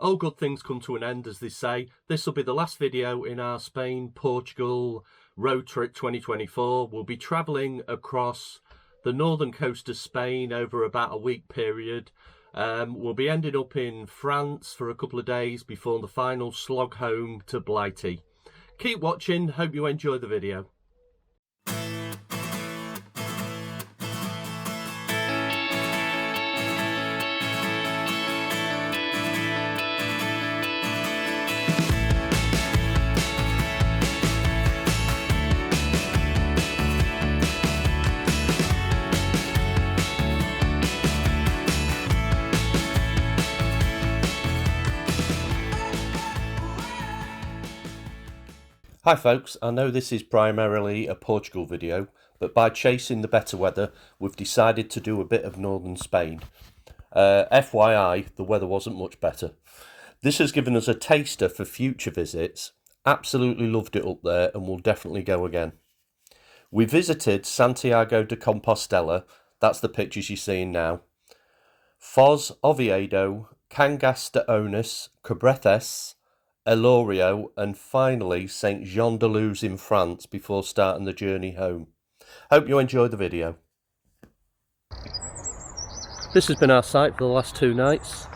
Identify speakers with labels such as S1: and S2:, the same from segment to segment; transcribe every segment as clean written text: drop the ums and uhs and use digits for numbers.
S1: All good things come to an end, as they say. This will be the last video in our Spain-Portugal road trip 2024. We'll be travelling across the northern coast of Spain over about a week period. We'll be ending up in France for a couple of days before the final slog home to Blighty. Keep watching, hope you enjoy the video. Hi folks, I know this is primarily a Portugal video, but by chasing the better weather, we've decided to do a bit of northern Spain. FYI, the weather wasn't much better. This has given us a taster for future visits. Absolutely loved it up there and will definitely go again. We visited Santiago de Compostela, that's the pictures you're seeing now. Foz, Oviedo, Cangas de Onis, Cóbreces, Elorrio, and finally St Jean-de-Luz in France before starting the journey home. Hope you enjoy the video. This has been our site for the last 2 nights.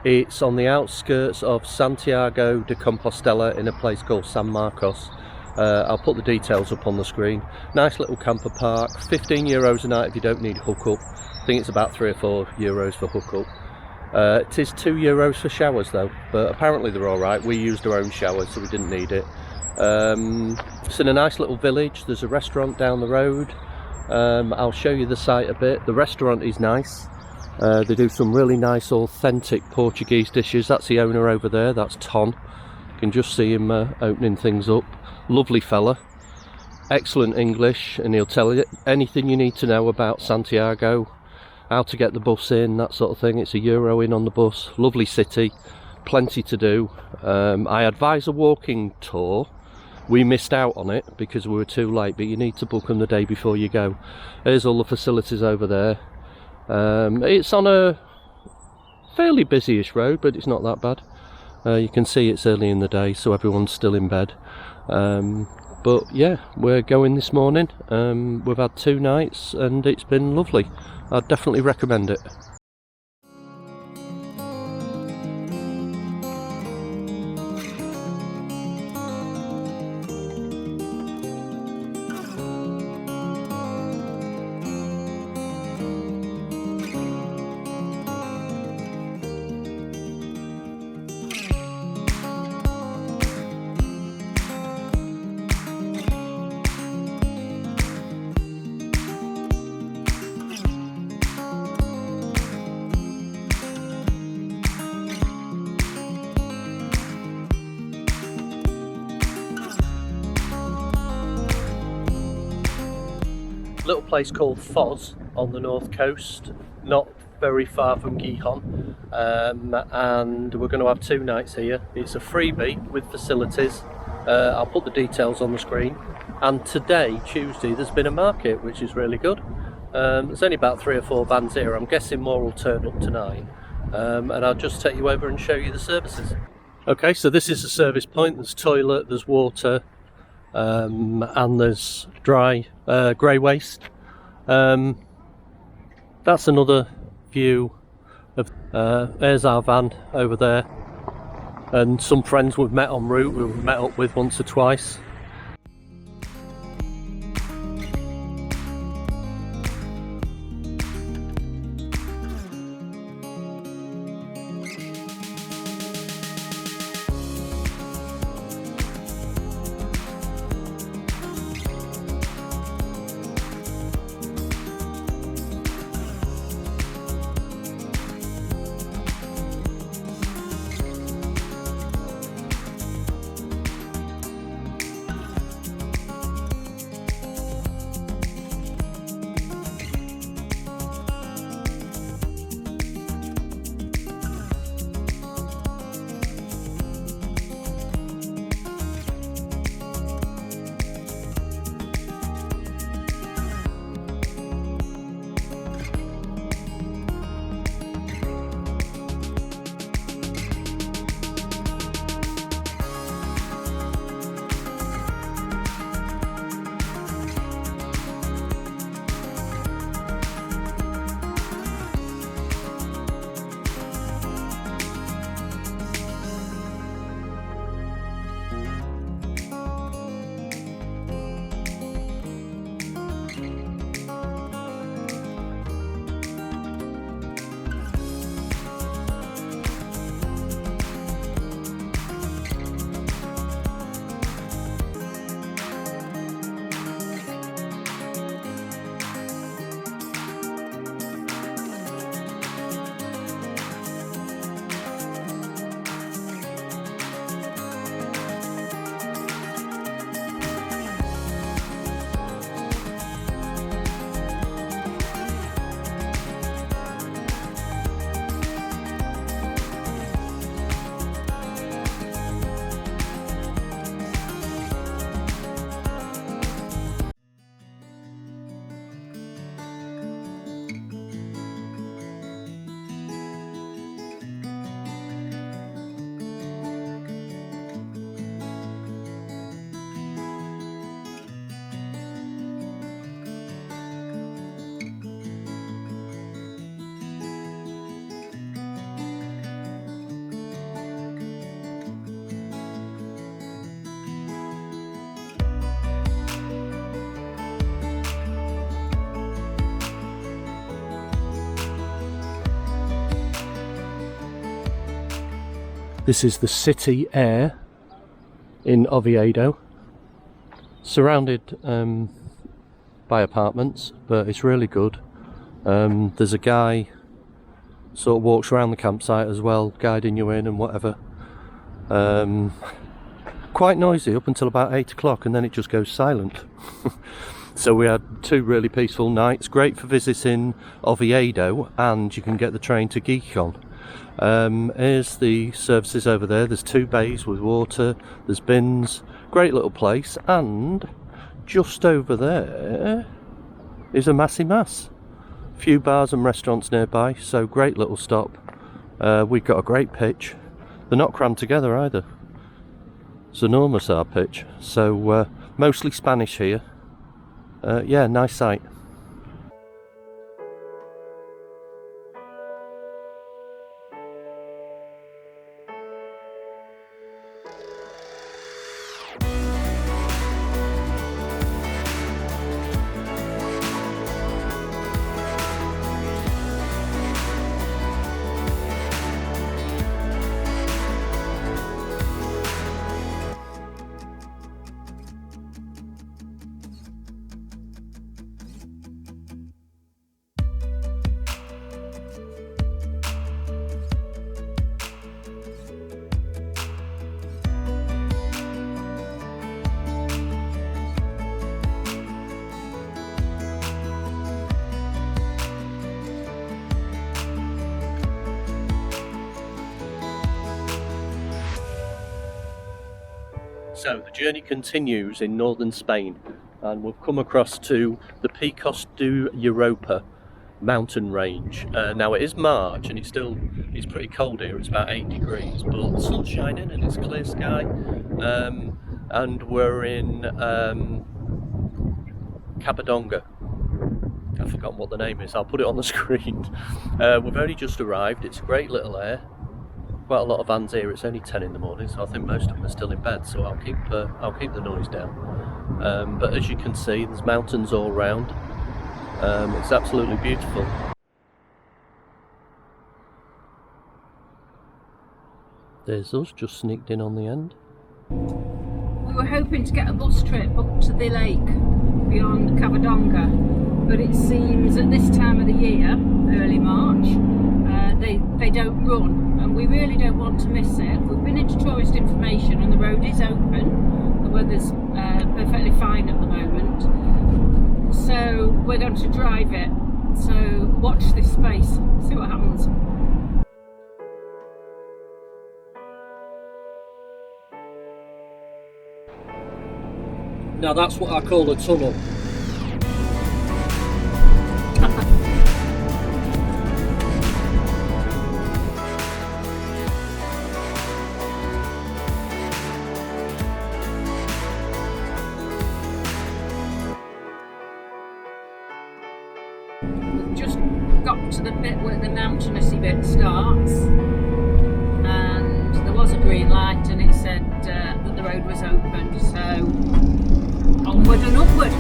S1: It's on the outskirts of Santiago de Compostela in a place called San Marcos. I'll put the details up on the screen. Nice little camper park, €15 a night if you don't need hookup. I think it's about €3 or €4 for hookup. It is €2 for showers though, but apparently they're alright. We used our own showers so we didn't need it. It's in a nice little village. There's a restaurant down the road. I'll show you the site a bit. The restaurant is nice. They do some really nice authentic Portuguese dishes. That's the owner over there, that's Ton. You can just see him opening things up. Lovely fella, excellent English, and he'll tell you anything you need to know about Santiago, how to get the bus in, that sort of thing. It's €1 in on the bus. Lovely city, plenty to do. I advise a walking tour. We missed out on it because we were too late, but you need to book them the day before you go. Here's all the facilities over there. It's on a fairly busy-ish road, but it's not that bad. You can see it's early in the day, so everyone's still in bed. But yeah, we're going this morning. We've had 2 nights and it's been lovely. I'd definitely recommend it. Little place called Foz on the north coast, not very far from Gijón, and we're going to have 2 nights here. It's a freebie with facilities. I'll put the details on the screen. And today, Tuesday, there's been a market, which is really good. There's only about 3 or 4 vans here. I'm guessing more will turn up tonight, and I'll just take you over and show you the services. Okay, so this is the service point. There's toilet, there's water, and there's dry grey waste. That's another view of there's our van over there, and some friends we've met en route, we've met up with once or twice. This is the city air in Oviedo, surrounded by apartments, but it's really good. There's a guy sort of walks around the campsite as well, guiding you in and whatever. Quite noisy up until about 8 o'clock, and then it just goes silent. So we had 2 really peaceful nights. Great for visiting Oviedo, and you can get the train to Gijón. Here's the services over there. There's 2 bays with water, there's bins, great little place, and just over there is a massy mass. Few bars and restaurants nearby, so great little stop. We've got a great pitch. They're not crammed together either. It's enormous, our pitch. So mostly Spanish here. Yeah, nice sight. So the journey continues in northern Spain, and we've come across to the Picos de Europa mountain range. Now it is March and it's pretty cold here. It's about 8 degrees, but the sun's shining and it's clear sky. And we're in Covadonga. I've forgotten what the name is. I'll put it on the screen. We've only just arrived. It's a great little air. Quite a lot of vans here. It's only 10 in the morning, so I think most of them are still in bed, so I'll keep the noise down. But as you can see, there's mountains all around. It's absolutely beautiful. There's us just sneaked in on the end.
S2: We were hoping to get a bus trip up to the lake beyond Covadonga, but it seems at this time of the year, early March, they don't run, and we really don't want to miss it. We've been into tourist information and the road is open, the weather's perfectly fine at the moment, so we're going to drive it, so watch this space, see what happens.
S1: Now that's what I call a tunnel.
S2: We've just got to the bit where the mountainous bit starts, and there was a green light and it said that the road was open, so onward and upward.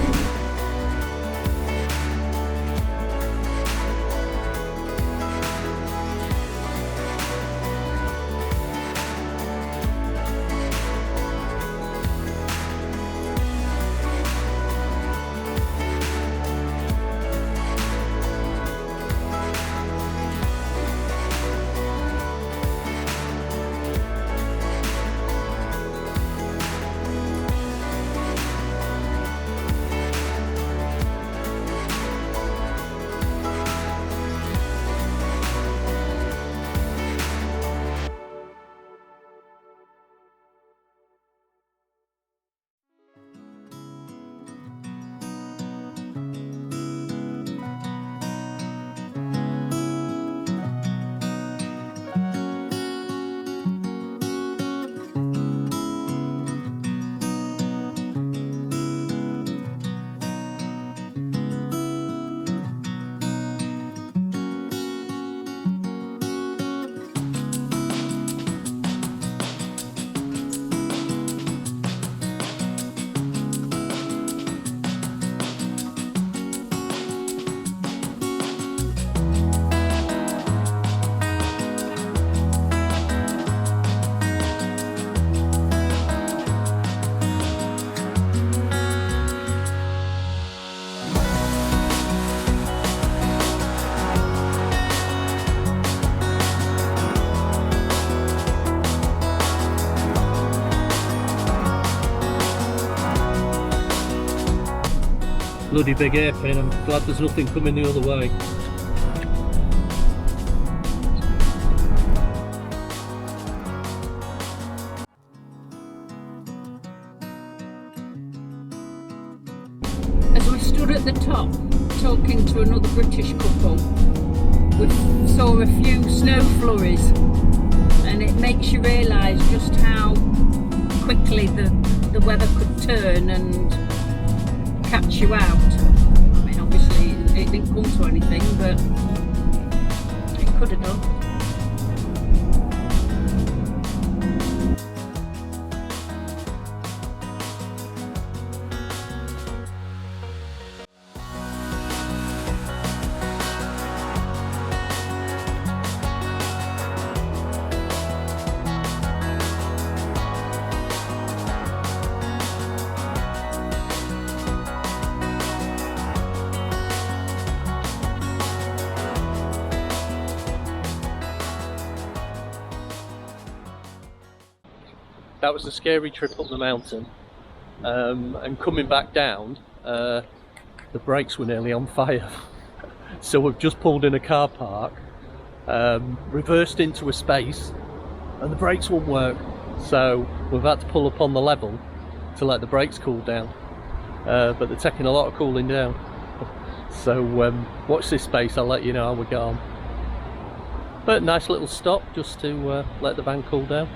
S1: Bloody big hairpin, I'm glad there's nothing coming the other way.
S2: As we stood at the top talking to another British couple, we saw a few snow flurries, and it makes you realise just how quickly the weather could turn and catch you out. I mean, obviously it didn't come to anything, but it could have done.
S1: That was a scary trip up the mountain, and coming back down, the brakes were nearly on fire. So we've just pulled in a car park, reversed into a space, and the brakes won't work. So we've had to pull up on the level to let the brakes cool down, but they're taking a lot of cooling down. So watch this space, I'll let you know how we get on. But nice little stop just to let the van cool down.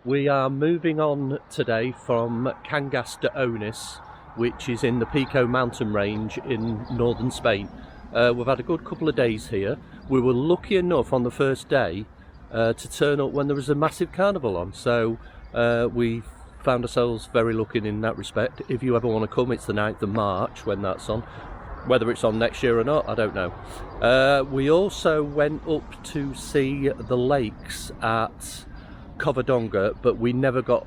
S1: We are moving on today from Cangas de Onis, which is in the Pico mountain range in northern Spain. We've had a good couple of days here. We were lucky enough on the first day to turn up when there was a massive carnival on, so we found ourselves very lucky in that respect. If you ever want to come, it's the 9th of March when that's on. Whether it's on next year or not, I don't know. We also went up to see the lakes at Covadonga, but we never got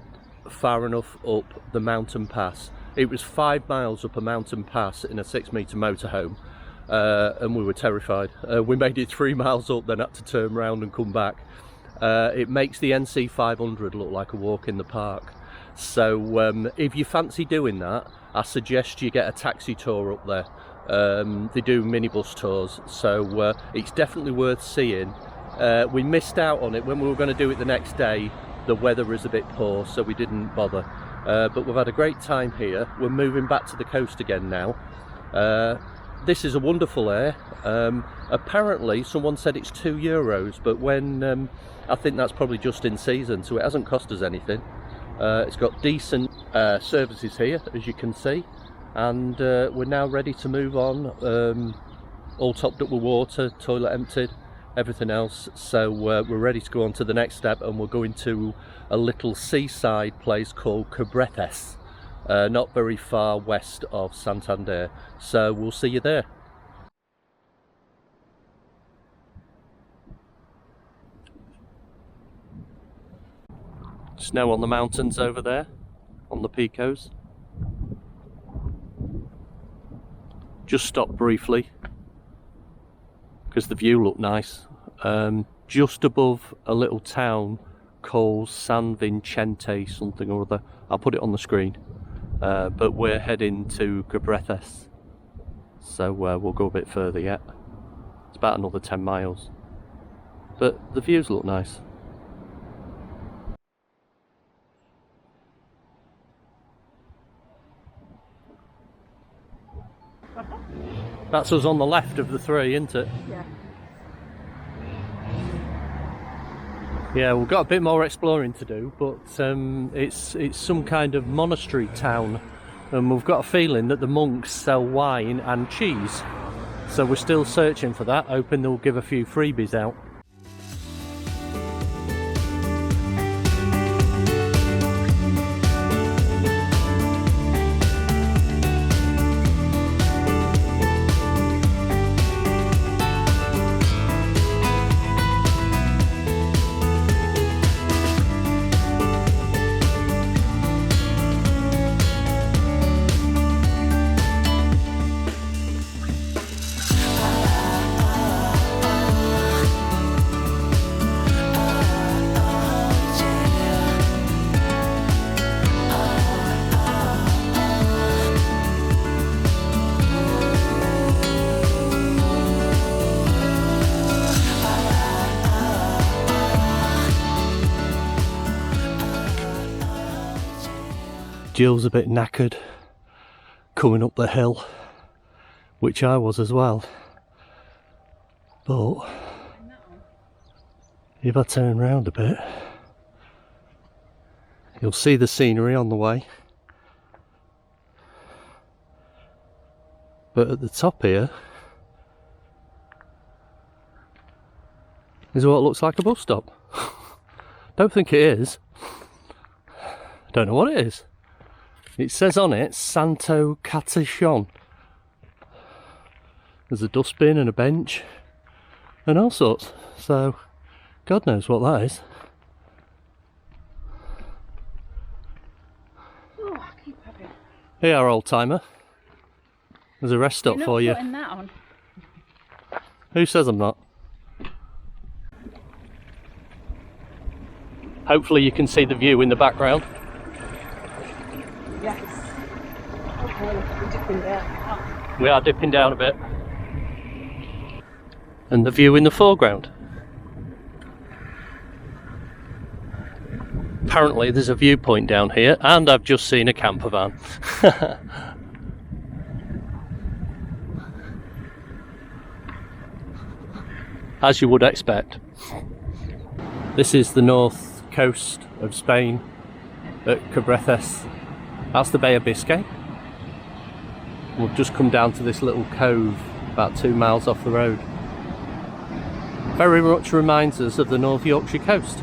S1: far enough up the mountain pass. It was 5 miles up a mountain pass in a 6-metre motorhome, and we were terrified. We made it 3 miles up, then had to turn round and come back. It makes the NC 500 look like a walk in the park. So if you fancy doing that, I suggest you get a taxi tour up there. They do minibus tours, so it's definitely worth seeing We missed out on it when we were going to do it the next day. The weather was a bit poor, so we didn't bother. But we've had a great time here. We're moving back to the coast again now. This is a wonderful air. Apparently someone said it's €2, but when I think that's probably just in season, so it hasn't cost us anything. It's got decent services here, as you can see, and we're now ready to move on. All topped up with water, toilet emptied, everything else, so we're ready to go on to the next step, and we're going to a little seaside place called Cóbreces, not very far west of Santander, so we'll see you there. Snow on the mountains over there, on the Picos. Just stopped briefly because the view looked nice. Just above a little town called San Vicente something or other. I'll put it on the screen. But we're heading to Cóbreces, so we'll go a bit further yet. It's about another 10 miles. But the views look nice. That's us on the left of the three, isn't it?
S2: Yeah.
S1: Yeah, we've got a bit more exploring to do, but it's some kind of monastery town, and we've got a feeling that the monks sell wine and cheese. So we're still searching for that, hoping they'll give a few freebies out. Jill's a bit knackered coming up the hill, which I was as well, but if I turn round a bit you'll see the scenery on the way, but at the top here is what looks like a bus stop. Don't think it is, don't know what it is. It says on it, Santo Catechon. There's a dustbin and a bench and all sorts, so God knows what that is.
S2: Oh, I keep having.
S1: Hey, our old timer. There's a rest stop for you.
S2: You're not putting that on.
S1: Who says I'm not? Hopefully you can see the view in the background.
S2: Yes. Okay, we're dipping down.
S1: We are dipping down a bit. And the view in the foreground. Apparently there's a viewpoint down here, and I've just seen a camper van. As you would expect. This is the north coast of Spain at Cóbreces. That's the Bay of Biscay. We've just come down to this little cove about 2 miles off the road. Very much reminds us of the North Yorkshire coast.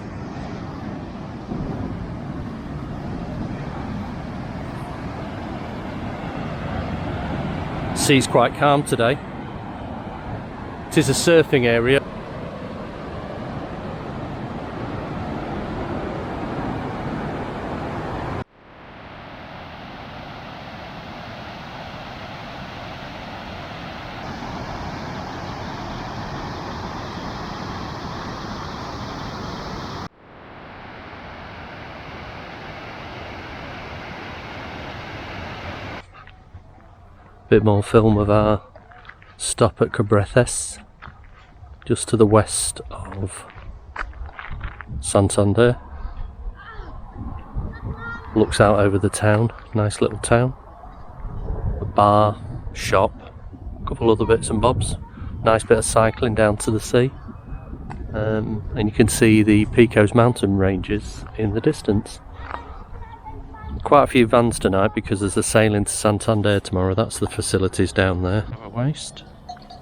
S1: Sea's quite calm today. It is a surfing area. Bit more film of our stop at Cóbreces. just to the west of Santander. Looks out over the town, nice little town. A bar, shop, a couple other bits and bobs. Nice bit of cycling down to the sea. And you can see the Picos mountain ranges in the distance. Quite a few vans tonight because there's a sailing to Santander tomorrow. That's the facilities down there. Waste.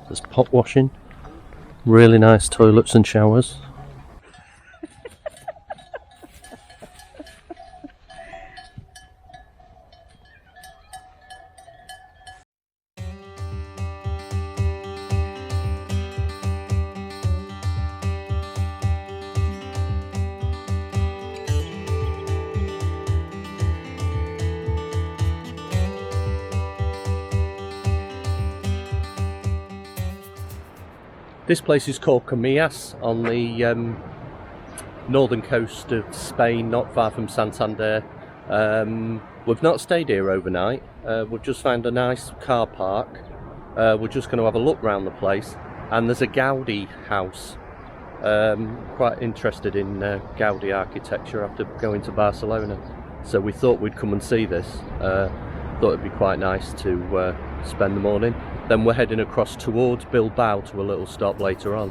S1: There's pot washing. Really nice toilets and showers. This place is called Comillas on the northern coast of Spain, not far from Santander. We've not stayed here overnight. We've just found a nice car park. We're just going to have a look around the place, and there's a Gaudi house. Quite interested in Gaudi architecture after going to Barcelona, so we thought we'd come and see this. Thought it'd be quite nice to spend the morning. Then we're heading across towards Bilbao to a little stop later on.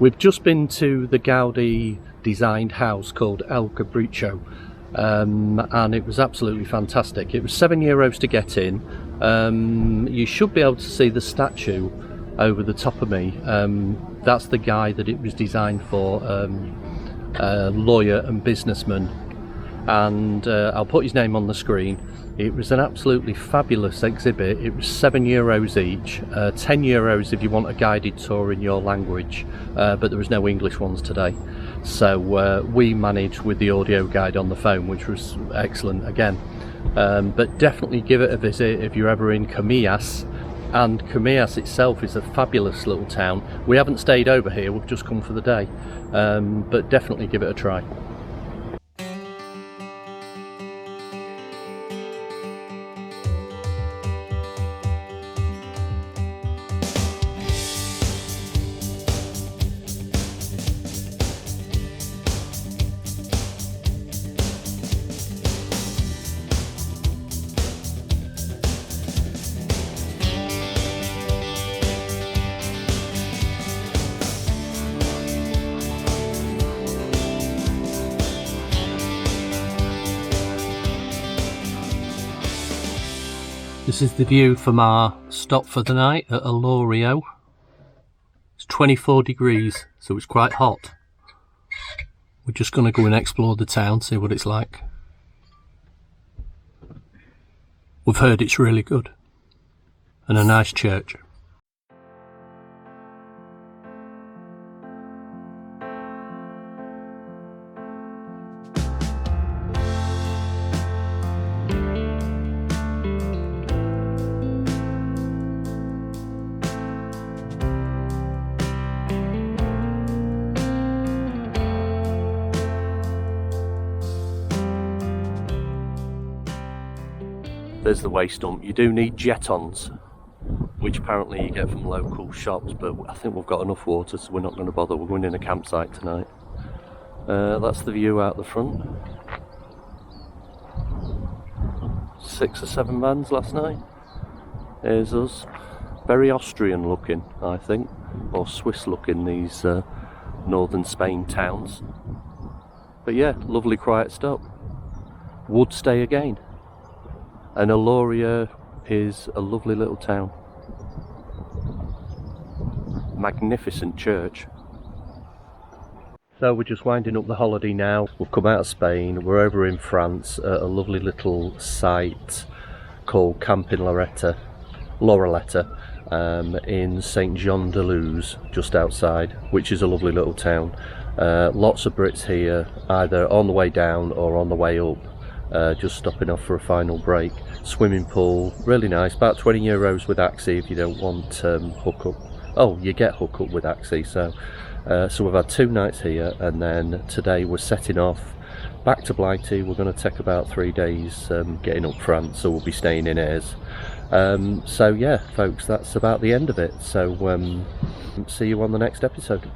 S1: We've just been to the Gaudi designed house called El Capricho, and it was absolutely fantastic. It was €7 to get in. You should be able to see the statue over the top of me. That's the guy that it was designed for, a lawyer and businessman. and I'll put his name on the screen. It was an absolutely fabulous exhibit. It was €7 each, €10 if you want a guided tour in your language, but there was no English ones today. So we managed with the audio guide on the phone, which was excellent again. But definitely give it a visit if you're ever in Comillas. And Comillas itself is a fabulous little town. We haven't stayed over here, we've just come for the day, but definitely give it a try. This is the view from our stop for the night at Elddis. It's 24 degrees, so it's quite hot. We're just going to go and explore the town, see what it's like. We've heard it's really good, and a nice church. There's the waste dump. You do need jetons, which apparently you get from local shops, but I think we've got enough water, so we're not going to bother. We're going in a campsite tonight. That's the view out the front. 6 or 7 vans last night. Here's us. Very Austrian looking, I think, or Swiss looking, these northern Spain towns. But yeah, lovely quiet stop. Would stay again. And Elddis is a lovely little town. Magnificent church. So we're just winding up the holiday now. We've come out of Spain, we're over in France at a lovely little site called Camping Loreletta in Saint-Jean-de-Luz, just outside, which is a lovely little town. Lots of Brits here, either on the way down or on the way up. Just stopping off for a final break. Swimming pool, really nice, about €20 with Axie if you don't want hookup. Oh, you get hookup with Axie, so we've had 2 nights here, and then today we're setting off back to Blighty. We're going to take about 3 days getting up France, so we'll be staying in Ayres. So yeah folks, that's about the end of it, so see you on the next episode.